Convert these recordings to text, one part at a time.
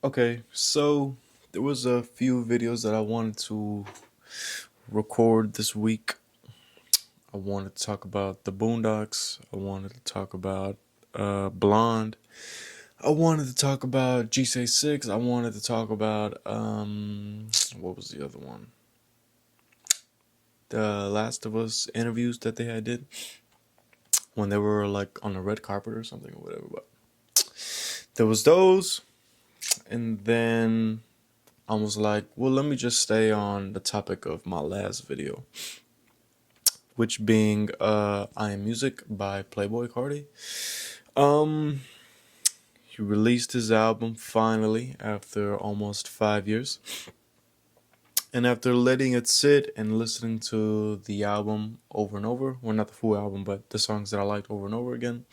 Okay, so there was a few videos that I wanted to record this week. I wanted to talk about the Boondocks. I wanted to talk about Blonde. I wanted to talk about G-Say 6. I wanted to talk about what was the other one? The Last of Us interviews that they had did when they were like on the red carpet or something or whatever. But there was those, and then I was like, well, let me just stay on the topic of my last video, which being I Am Music by Playboi Carti. Um, he released his album finally after almost 5 years. And after letting it sit and listening to the album over and over, well, not the full album, but the songs that I liked over and over again,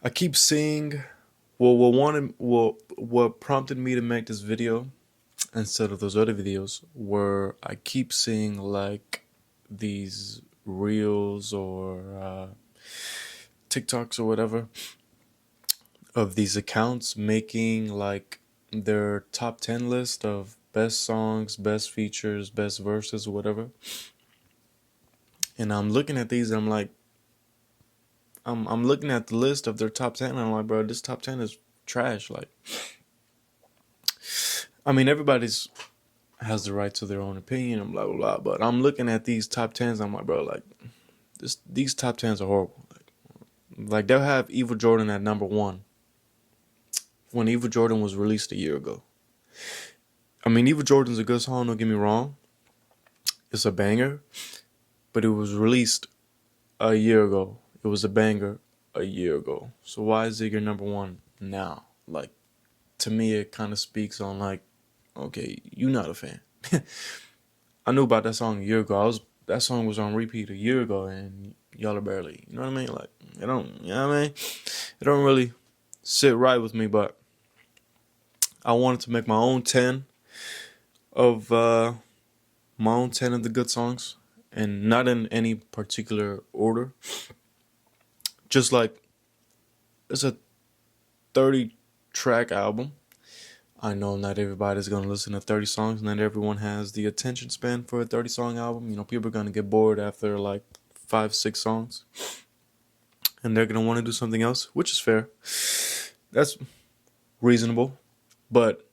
I keep seeing, what prompted me to make this video instead of those other videos were I keep seeing like these reels or TikToks or whatever of these accounts making like their top 10 list of best songs, best features, best verses, or whatever. And I'm looking at these and I'm like, I'm looking at the list of their top 10 and I'm like, bro, this top 10 is trash. Like, I mean, everybody's has the right to their own opinion and blah, blah, blah. But I'm looking at these top 10s. I'm like, bro, like, these top 10s are horrible. Like they'll have Evil Jordan at number one when Evil Jordan was released a year ago. I mean, Evil Jordan's a good song, don't get me wrong. It's a banger, but it was released a year ago. It was a banger a year ago. So why is it your number one now? Like, to me, it kind of speaks on like, okay, you're not a fan. I knew about that song a year ago. That song was on repeat a year ago, and y'all are barely, you know what I mean? Like, it don't, you know what I mean? It don't really sit right with me, but I wanted to make my own 10 of the good songs, and not in any particular order. Just like it's a 30-track album. I know not everybody's gonna listen to 30 songs. Not everyone has the attention span for a 30-song album. You know, people are gonna get bored after like 5, 6 songs, and they're gonna want to do something else, which is fair. That's reasonable, but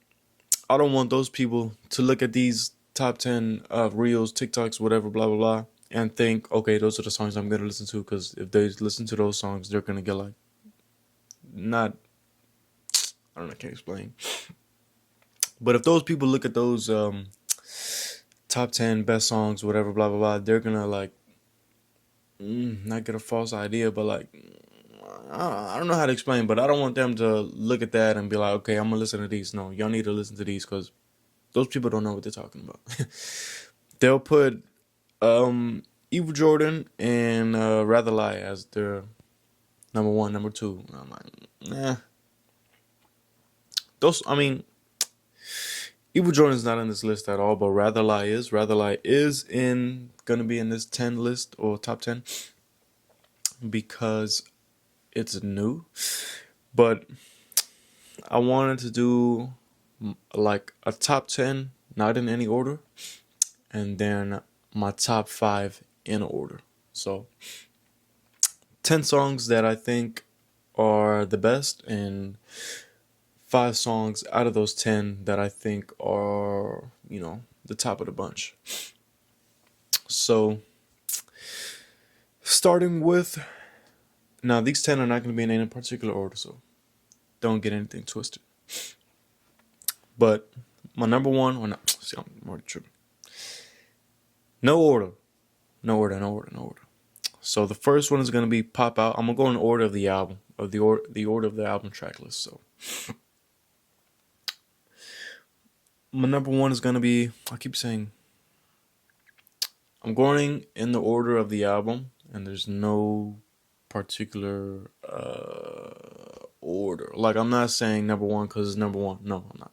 I don't want those people to look at these top 10 reels, TikToks, whatever, blah, blah, blah, and think, okay, those are the songs I'm going to listen to, because if they listen to those songs, they're going to get like, not, I don't know, I can't explain. But if those people look at those top 10 best songs, whatever, blah, blah, blah, they're going to like, not get a false idea, but like, I don't know how to explain, but I don't want them to look at that and be like, okay, I'm going to listen to these. No, y'all need to listen to these, because those people don't know what they're talking about. They'll put Evil Jordan and Rather Lie as their number one, number two. And I'm like, nah. I mean, Evil Jordan's not in this list at all, but Rather Lie is. Rather Lie is gonna be in this 10 list or top 10 because it's new. But I wanted to do like a top 10, not in any order, and then my top 5 in order. So 10 songs that I think are the best, and 5 songs out of those 10 that I think are, the top of the bunch. So starting with, now these 10 are not going to be in any particular order, so don't get anything twisted. But my number one, or not, see, I'm already tripping. No order. So the first one is gonna be Pop Out. I'm gonna go in order of the album, of the order of the album track list. So my number one is gonna be, I keep saying, I'm going in the order of the album, and there's no particular order. Like, I'm not saying number one because it's number one. No, I'm not.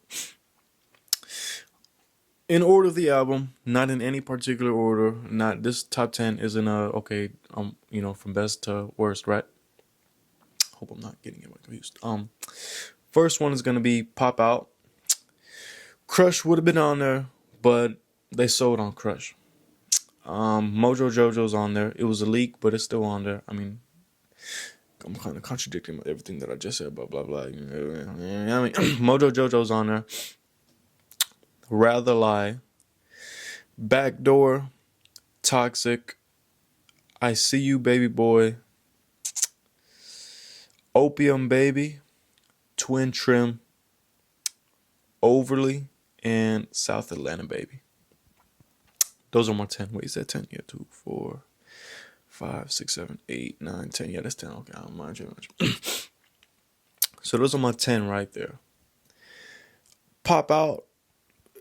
In order of the album, not in any particular order. Not this top 10 isn't okay. From best to worst, right? Hope I'm not getting it confused. First one is gonna be Pop Out. Crush would have been on there, but they sold on Crush. Mojo Jojo's on there. It was a leak, but it's still on there. I mean, I'm kind of contradicting everything that I just said. Blah blah blah. I mean, Mojo Jojo's on there. Rather Lie, Backdoor, Toxic, I See You Baby Boy, Opium Baby, Twin Trim, Overly, and South Atlanta Baby. Those are my 10. Wait, is that 10? Yeah, 2, 4, 5, 6, 7, 8, 9, 10. Yeah, that's 10. Okay, I don't mind too much. So those are my 10 right there. Pop Out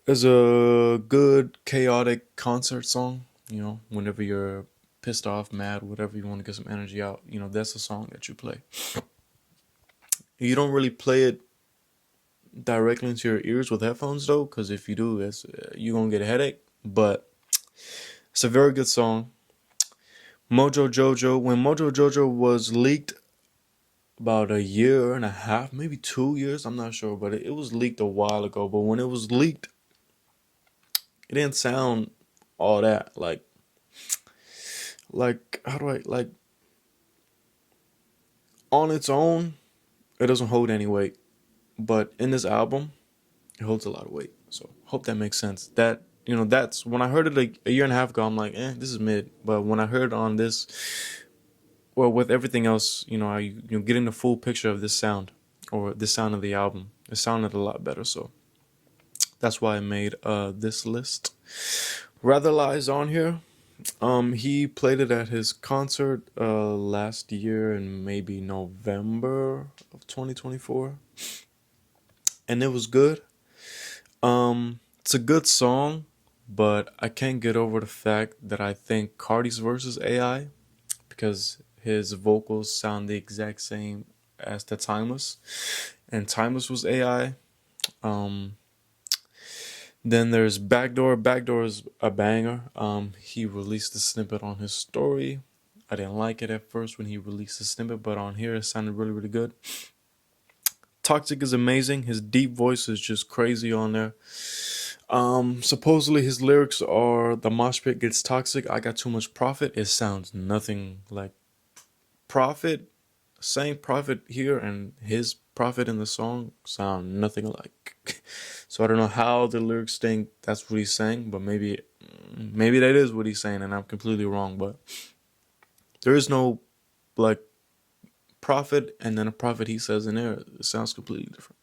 is a good chaotic concert song. You know, whenever you're pissed off, mad, whatever, you want to get some energy out, you know, that's a song that you play. You don't really play it directly into your ears with headphones though, because if you do, it's you're gonna get a headache. But it's a very good song. Mojo Jojo. When Mojo Jojo was leaked about a year and a half, maybe 2 years, I'm not sure, but it was leaked a while ago. But when it was leaked, it didn't sound all that like how do I like on its own, it doesn't hold any weight. But in this album, it holds a lot of weight. So hope that makes sense. That you know, that's when I heard it like a year and a half ago, I'm like, this is mid. But when I heard on this, well, with everything else, you know, getting the full picture of this sound or the sound of the album, it sounded a lot better. So that's why I made this list. Rather Lies on here. He played it at his concert last year in maybe November of 2024, and it was good. It's a good song, but I can't get over the fact that I think Carti's verse is AI because his vocals sound the exact same as the Timeless, and Timeless was AI. Then there's Backdoor. Backdoor is a banger. He released a snippet on his story. I didn't like it at first when he released the snippet, but on here it sounded really, really good. Toxic is amazing. His deep voice is just crazy on there. Supposedly his lyrics are the mosh pit gets toxic. I got too much profit. It sounds nothing like Prophet. Same Prophet here and his Prophet in the song sound nothing alike. So I don't know how the lyrics think that's what he's saying, but maybe that is what he's saying and I'm completely wrong. But there is no like Prophet and then a Prophet he says in there. It sounds completely different.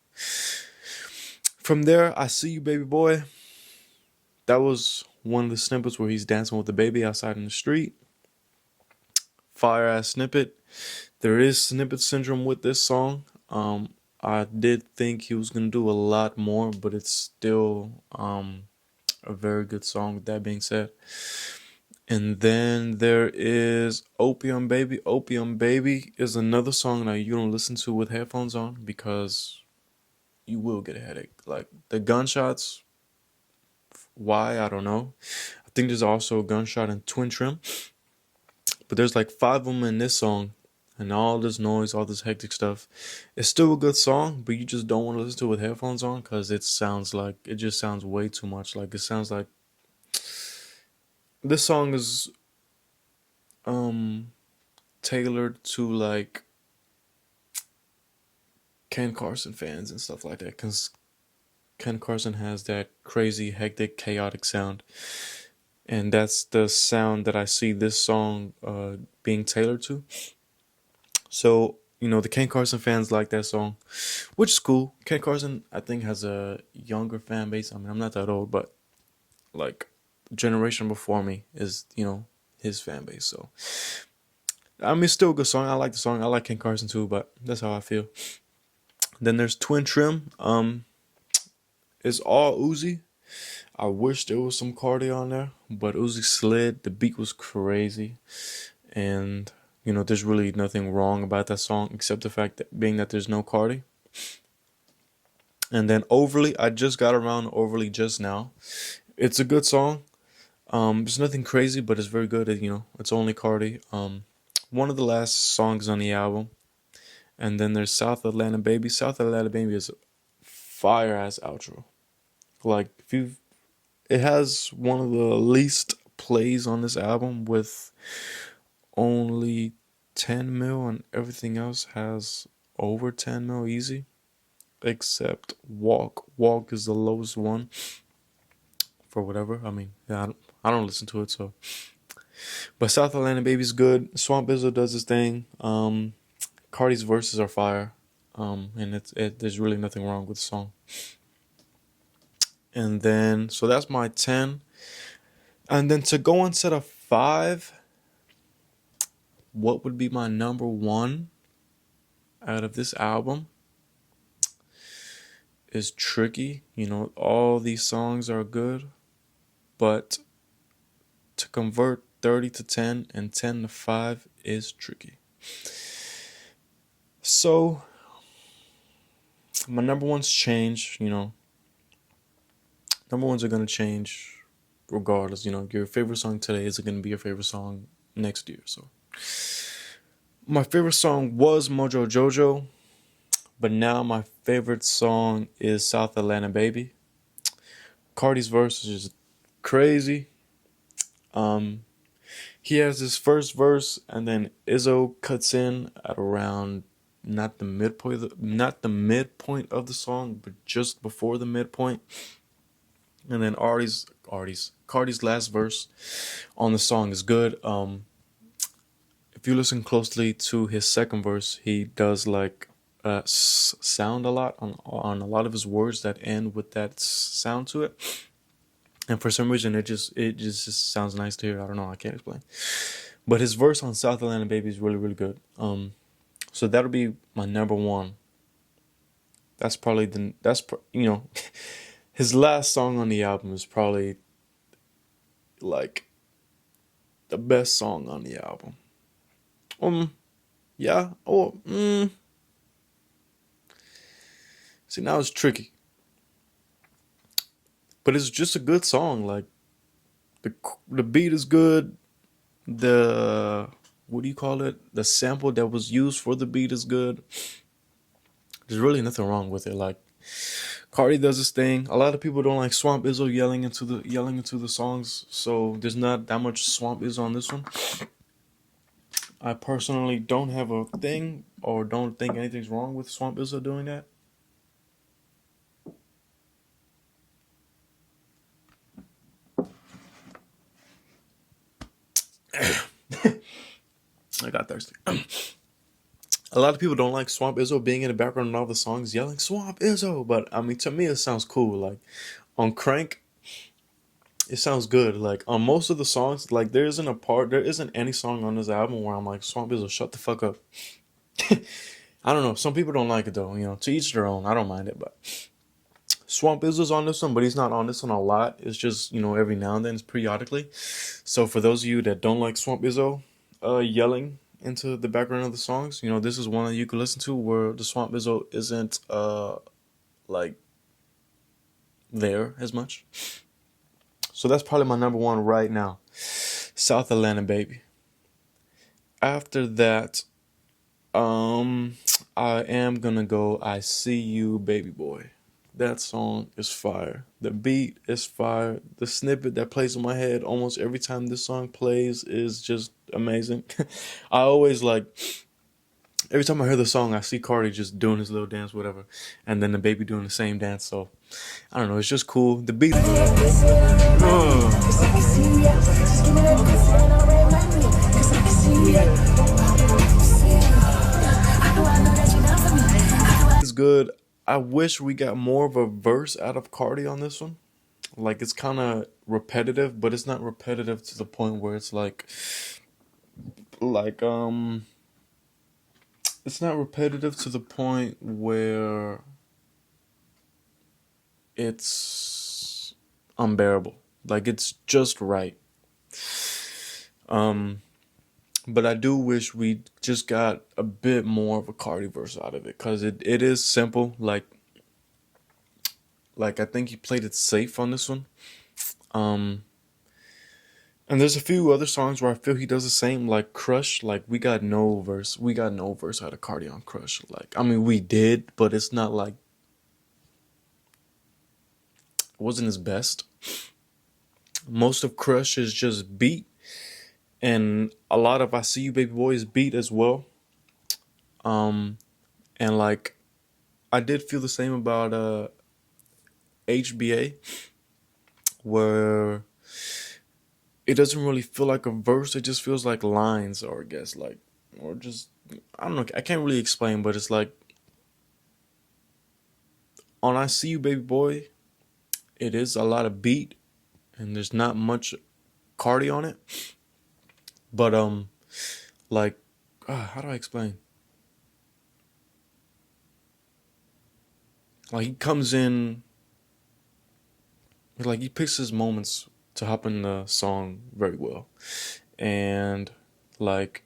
From there, I See You Baby Boy. That was one of the snippets where he's dancing with the baby outside in the street. Fire ass snippet. There is snippet syndrome with this song. I did think he was gonna do a lot more, but it's still a very good song. With that being said, and then there is Opium Baby. Opium Baby is another song that you don't listen to with headphones on because you will get a headache. Like the gunshots, why I don't know. I think there's also a gunshot in Twin Trim, but there's like 5 of them in this song, and all this noise, all this hectic stuff. It's still a good song, but you just don't want to listen to it with headphones on because it just sounds way too much. Like it sounds like this song is tailored to like Ken Carson fans and stuff like that because Ken Carson has that crazy, hectic, chaotic sound. And that's the sound that I see this song being tailored to. So, you know, the Ken Carson fans like that song, which is cool. Ken Carson, I think, has a younger fan base. I mean, I'm not that old, but like, generation before me is, you know, his fan base. So, I mean, it's still a good song. I like the song. I like Ken Carson too, but that's how I feel. Then there's Twin Trim. It's all Uzi. I wish there was some Carti on there, but Uzi slid. The beat was crazy, and you know, there's really nothing wrong about that song except the fact that being that there's no Carti. And then Overly, I just got around Overly just now. It's a good song. There's nothing crazy, but it's very good. You know, it's only Carti. One of the last songs on the album, And then there's South Atlanta Baby. South Atlanta Baby is a fire ass outro. Like if you, it has one of the least plays on this album with only 10 mil, and everything else has over 10 mil easy, except Walk. Walk is the lowest one for whatever. I mean, yeah, I don't listen to it, so. But South Atlanta Baby's good. Swamp Bizzle does his thing. Carti's verses are fire. And there's really nothing wrong with the song. And then, so that's my 10. And then to go on set of 5, what would be my number 1 out of this album is tricky. You know, all these songs are good, but to convert 30 to 10 and 10 to 5 is tricky. So my number ones change, you know. Number ones are gonna change regardless. You know, your favorite song today isn't gonna be your favorite song next year. So my favorite song was Mojo Jojo, but now my favorite song is South Atlanta Baby. Carti's verse is just crazy. He has his first verse, and then Izzo cuts in at around not the midpoint of the song, but just before the midpoint. And then Carti's last verse on the song is good. If you listen closely to his second verse, he does like sound a lot on a lot of his words that end with that sound to it. And for some reason, it just sounds nice to hear. I don't know. I can't explain. But his verse on South Atlanta Baby is really, really good. So that'll be my number 1. That's probably you know, his last song on the album is probably like the best song on the album. Yeah. See, now it's tricky. But it's just a good song. Like the beat is good. The what do you call it? The sample that was used for the beat is good. There's really nothing wrong with it. Like Carti does his thing. A lot of people don't like Swamp Izzo yelling into the songs, so there's not that much Swamp Izzo on this one. I personally don't have a thing or don't think anything's wrong with Swamp Izzo doing that. I got thirsty. A lot of people don't like Swamp Izzo being in the background in all the songs yelling Swamp Izzo, but I mean, to me it sounds cool. Like on Crank, it sounds good. Like on most of the songs, like there isn't any song on this album where I'm like, Swamp Izzo, shut the fuck up. I don't know. Some people don't like it though. You know, to each their own. I don't mind it, but Swamp Izzo's on this one, but he's not on this one a lot. It's just, you know, every now and then, it's periodically. So for those of you that don't like Swamp Izzo yelling into the background of the songs, you know, this is one that you can listen to where the Swamp Izzo isn't like there as much. So that's probably my number 1 right now. South Atlanta Baby. After that, I am gonna go I See You Baby Boy. That song is fire. The beat is fire. The snippet that plays in my head almost every time this song plays is just amazing. I always like, every time I hear the song, I see Carti just doing his little dance, whatever, and then the baby doing the same dance. So I don't know, it's just cool. The beat is good. I wish we got more of a verse out of Carti on this one. Like it's kind of repetitive, but it's not repetitive to the point where it's like it's not repetitive to the point where it's unbearable. Like it's just right. But I do wish we just got a bit more of a Carti verse out of it, because it is simple. Like I think he played it safe on this one. And there's a few other songs where I feel he does the same, like Crush. Like we got no verse out of Carti on Crush. Like I mean, we did, but it's not like it wasn't his best. Most of Crush is just beat, and a lot of I See You Baby Boy is beat as well. Um, and like I did feel the same about HBA, where it doesn't really feel like a verse. It just feels like lines, or I guess like, or just I don't know. I can't really explain, but it's like on I See You Baby Boy, it is a lot of beat, and there's not much Cardi on it. But like, how do I explain? Like he comes in, like he picks his moments to hop in the song very well, and like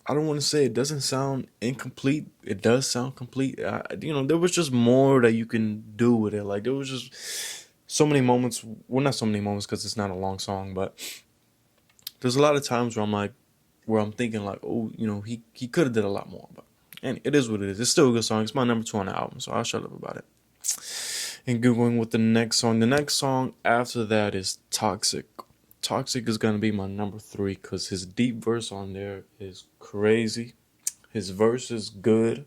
I don't want to say it doesn't sound incomplete. It does sound complete. There was just more that you can do with it. Like there was just so many moments. Well, not so many moments because it's not a long song, but there's a lot of times where I'm like, where I'm thinking like, oh, he could have did a lot more. But and it is what it is. It's still a good song. It's my number 2 on the album, so I'll shut up about it. And going with the next song. The next song after that is Toxic. Toxic is gonna be my number 3 because his deep verse on there is crazy. His verse is good,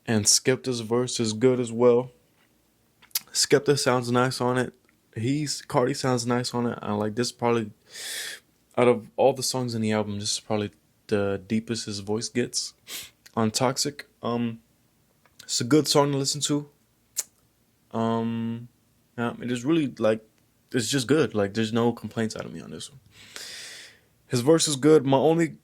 and Skepta's verse is good as well. Skepta sounds nice on it. Carti sounds nice on it. I like this probably out of all the songs in the album, this is probably the deepest his voice gets on Toxic. It's a good song to listen to. Yeah, it is really like it's just good. Like there's no complaints out of me on this one. His verse is good. My only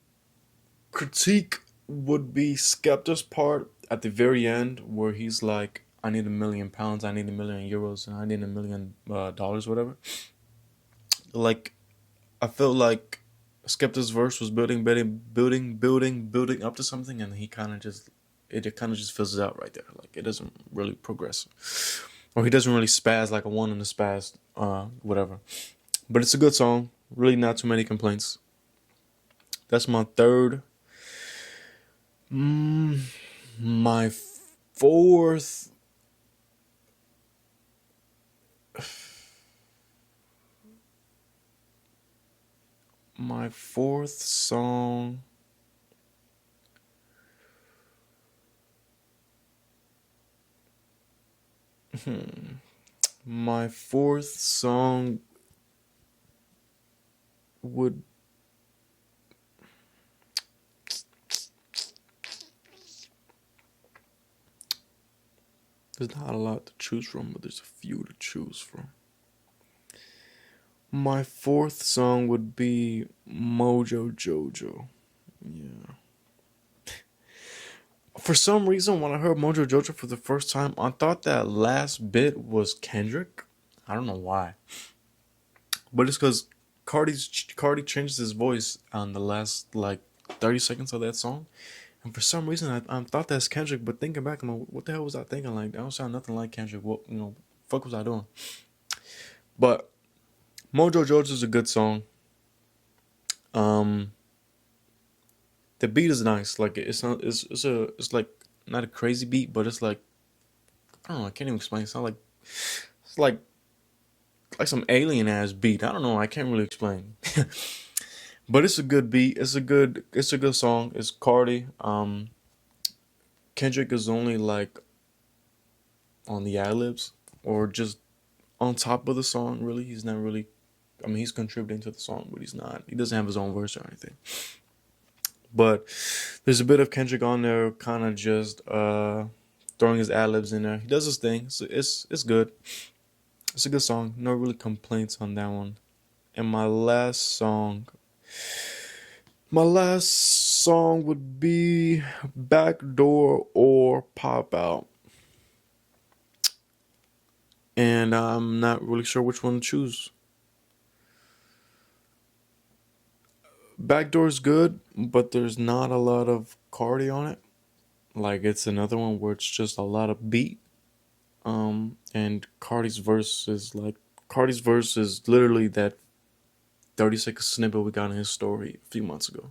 critique would be Skepta's part at the very end where he's like, I need £1,000,000, I need €1,000,000, and I need $1,000,000, whatever. Like, I felt like Skepta's verse was building up to something, and it kind of just fizzles out right there. Like, it doesn't really progress, or he doesn't really spaz like I want him to spaz, whatever. But it's a good song. Really, not too many complaints. That's my third. My fourth. My fourth song. My fourth song would. There's not a lot to choose from, but there's a few to choose from. My fourth song would be Mojo Jojo. Yeah. For some reason, when I heard Mojo Jojo for the first time, I thought that last bit was Kendrick. I don't know why. But it's because Carti changed his voice on the last like 30 seconds of that song. And for some reason, I thought that's Kendrick. But thinking back, I'm like, what the hell was I thinking? Like, that don't sound nothing like Kendrick. What, fuck was I doing? But Mojo Jojo is a good song. The beat is nice. Like it's not. It's like not a crazy beat, but it's like I don't know. I can't even explain. It's like some alien ass beat. I don't know. I can't really explain. But it's a good beat. It's a good song. It's Carti. Kendrick is only like on the ad libs or just on top of the song. Really, he's not really. I mean, he's contributing to the song, but he's not. He doesn't have his own verse or anything. But there's a bit of Kendrick on there, kind of just throwing his ad libs in there. He does his thing. So it's good. It's a good song. No really complaints on that one. And my last song would be Backdoor or Pop Out. And I'm not really sure which one to choose. Backdoor's good, but there's not a lot of Carti on it. Like it's another one where it's just a lot of beat. And Carti's verse is like Carti's verse is literally that 30-second snippet we got in his story a few months ago.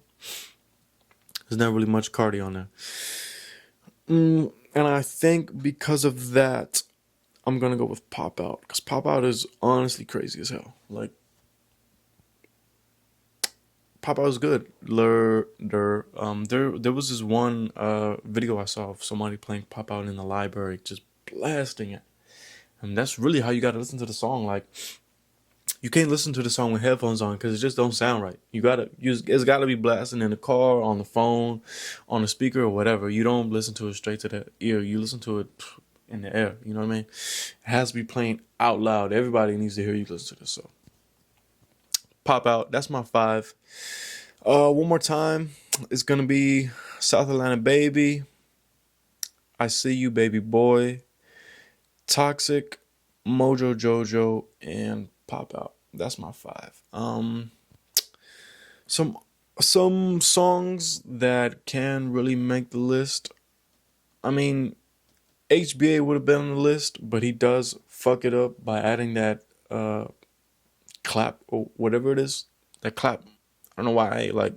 There's not really much Carti on there. And I think because of that, I'm gonna go with Pop Out, because Pop Out is honestly crazy as hell. Like, Pop Out is good. There was this one video I saw of somebody playing Pop Out in the library, just blasting it. And that's really how you gotta listen to the song. Like, you can't listen to the song with headphones on because it just don't sound right. It's gotta be blasting in the car, on the phone, on the speaker or whatever. You don't listen to it straight to the ear. You listen to it in the air. You know what I mean? It has to be playing out loud. Everybody needs to hear you listen to this. So, Pop Out. That's my 5. One more time. It's gonna be South Atlanta Baby, I See You Baby Boy, Toxic, Mojo Jojo, and Pop Out. That's my 5. Some songs that can really make the list. I mean, HBA would have been on the list, but he does fuck it up by adding that clap or whatever it is. That clap. I don't know why. Like,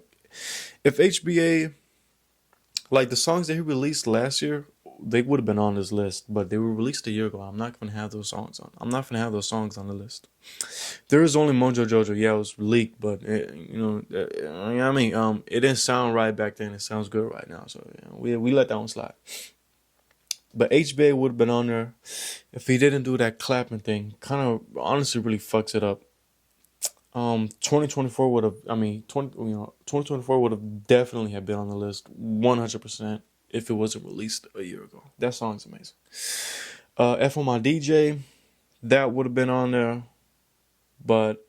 if HBA, like the songs that he released last year, they would have been on this list, but they were released a year ago. I'm not gonna have those songs on. I'm not gonna have those songs on the list. There is only Mojo Jojo. Yeah, it was leaked, but I mean, it didn't sound right back then. It sounds good right now, so we let that one slide. But HBA would have been on there if he didn't do that clapping thing. Kind of honestly really fucks it up. 2024 would have. I mean, 2024 would have definitely have been on the list 100% if it wasn't released a year ago. That song's amazing. F on My DJ, that would have been on there, but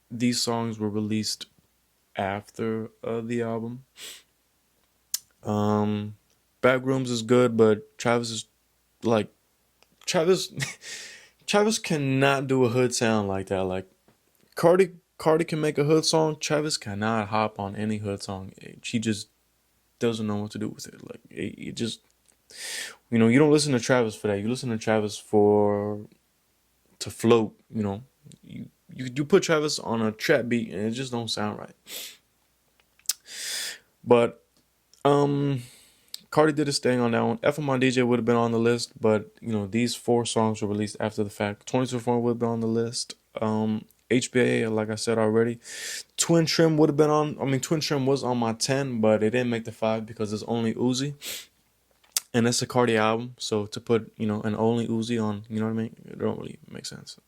these songs were released after the album. Backrooms is good, but Travis is like Travis. Travis cannot do a hood sound like that. Like, Carti can make a hood song. Travis cannot hop on any hood song. He just doesn't know what to do with it. Like, it just, you don't listen to Travis for that. You listen to Travis to float. You put Travis on a trap beat and it just don't sound right. But Carti did his thing on that one. F on My DJ would have been on the list, but these 4 songs were released after the fact. 2024 would have been on the list. HBA, like I said already. Twin Trim would have been on. I mean, Twin Trim was on my 10, but it didn't make the 5 because it's only Uzi. And it's a Carti album, so to put, an only Uzi on, you know what I mean? It don't really make sense.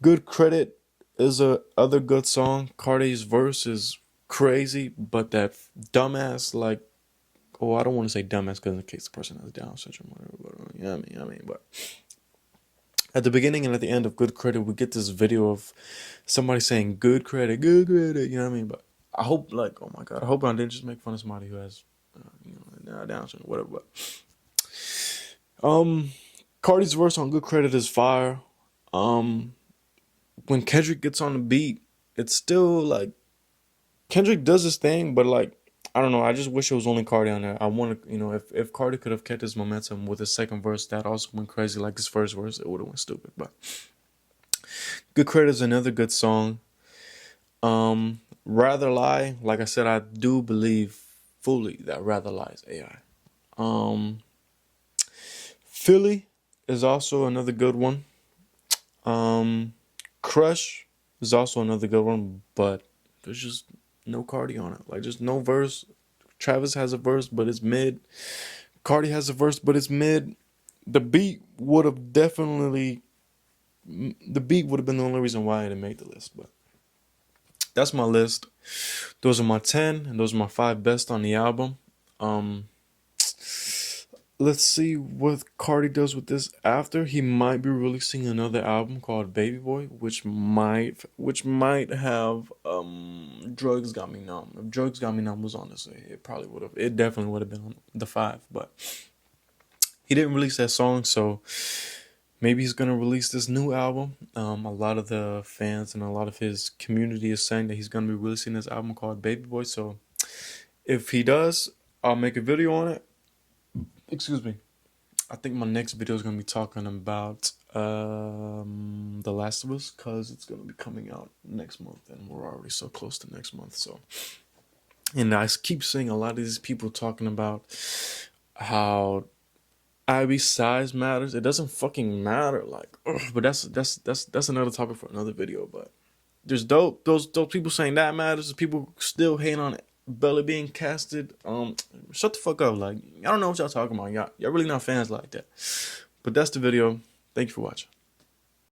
Good Credit is a other good song. Carti's verse is crazy, but that dumbass, like, I don't want to say dumbass because in case the person has Down syndrome or whatever, but you know what I mean? But at the beginning and at the end of Good Credit, we get this video of somebody saying good credit, you know what I mean? But I hope, like, oh my God, I hope I didn't just make fun of somebody who has, Down syndrome, whatever. But Carti's verse on Good Credit is fire. When Kendrick gets on the beat, it's still like Kendrick does his thing, but like, I don't know. I just wish it was only Carti on there. I want to, if Carti could have kept his momentum with his second verse, that also went crazy. Like his first verse, it would have went stupid. But Good Credit is another good song. Rather Lie, like I said, I do believe fully that Rather Lie is AI. Philly is also another good one. Crush is also another good one, but there's just no Carti on it. Like, just no verse. Travis has a verse, but it's mid. Carti has a verse, but it's mid. The beat would have been the only reason why I didn't make the list. But that's my list. Those are my 10, and those are my 5 best on the album. Let's see what Carti does with this after. He might be releasing another album called Baby Boy, which might have Drugs Got Me Numb. If Drugs Got Me Numb was on this, it probably would have. It definitely would have been on the 5, but he didn't release that song, so maybe he's gonna release this new album. A lot of the fans and a lot of his community is saying that he's gonna be releasing this album called Baby Boy. So if he does, I'll make a video on it. Excuse me. I think my next video is going to be talking about The Last of Us, cause it's gonna be coming out next month, and we're already so close to next month. So, and I keep seeing a lot of these people talking about how Abby's size matters. It doesn't fucking matter. Like, ugh, but that's another topic for another video. But there's those people saying that matters. There's people still hating on it. Bella being casted. Shut the fuck up. Like, I don't know what y'all talking about. Y'all really not fans like that. But that's the video. Thank you for watching.